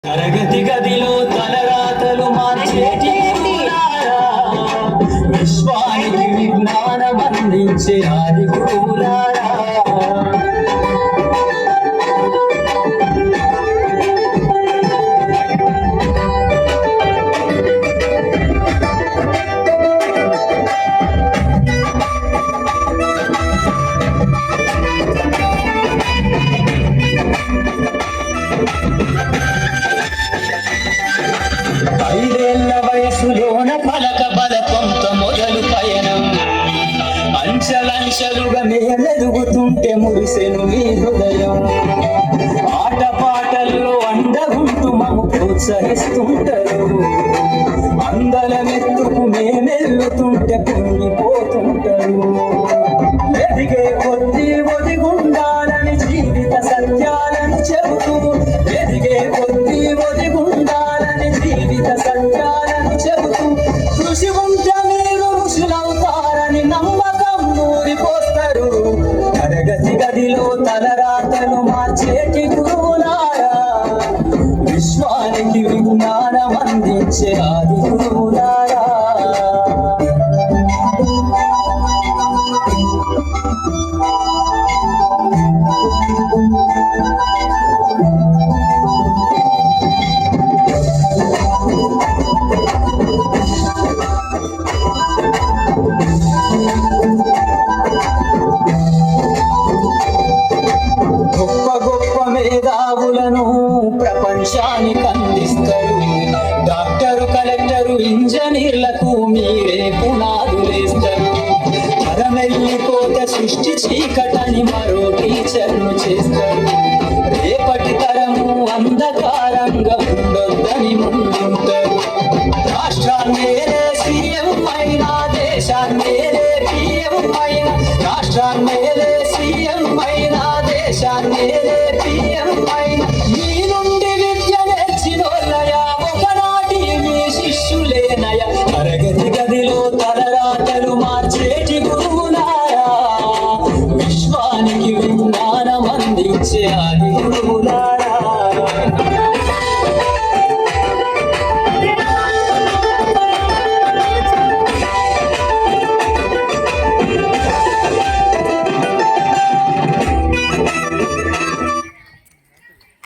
తరగతి గదిలో తలరాతలు మార్చేటి గురువులారా, విశ్వానికి విజ్ఞానం అందించే ఆది గురువులారా. ఐదేళ్ల వయసులోన పలక బలపంత మొదలు పయనం, అంచెలంచెలుగా మేలెదుగుతుంటే మురిసెను మీ హృదయం. ఆట పాటల్లో అండగుంటూ మము ప్రోత్సహిస్తుంటారు, అందలమెత్తుకు మేమెల్లుతుంటే పొంగిపోతుంటారు. ఎదిగే కొద్దీ ఒదిగుండాలని జీవిత సత్యాలను చెబుతూ, ఎదిగే కొద్దీ ఒదిగుండాలని జీవిత సత్యాలను చెబుతూ, కృషి ఉంటే మీరు ఋషులవుతారని నమ్మకం నూరిపోస్తారు. తరగతి గదిలో తలరాతలు మార్చేటి గురువులారా, విశ్వానికి విజ్ఞానం అందించే ఆది గురువులారా. గొప్ప గొప్ప మేధావులను ప్రపంచానికి అందిస్తారు. డాక్టరు, కలెక్టరు, ఇంజనీర్లకు మీరే పునాదులేస్తారు. తరమెల్లిపోతే సృష్టి చీకటని మరో టీచర్ను చేస్తారు. రేపటి తరము అంధకారంగా ఉండొద్దని ముందుంటారు. రాష్ట్రాన్నేలే సీఎం అయినా, దేశాన్నేలే పిఎం అయినా, రాష్ట్రాన్నేలే సీఎం అయినా, దేశాన్నేలే పిఎం అయినా, మీ నుండి విద్య నేర్చినోళ్ళయా, ఒకనాటి మీ శిష్యులేనయ. తరగతి గదిలో తలరాతలు మార్చే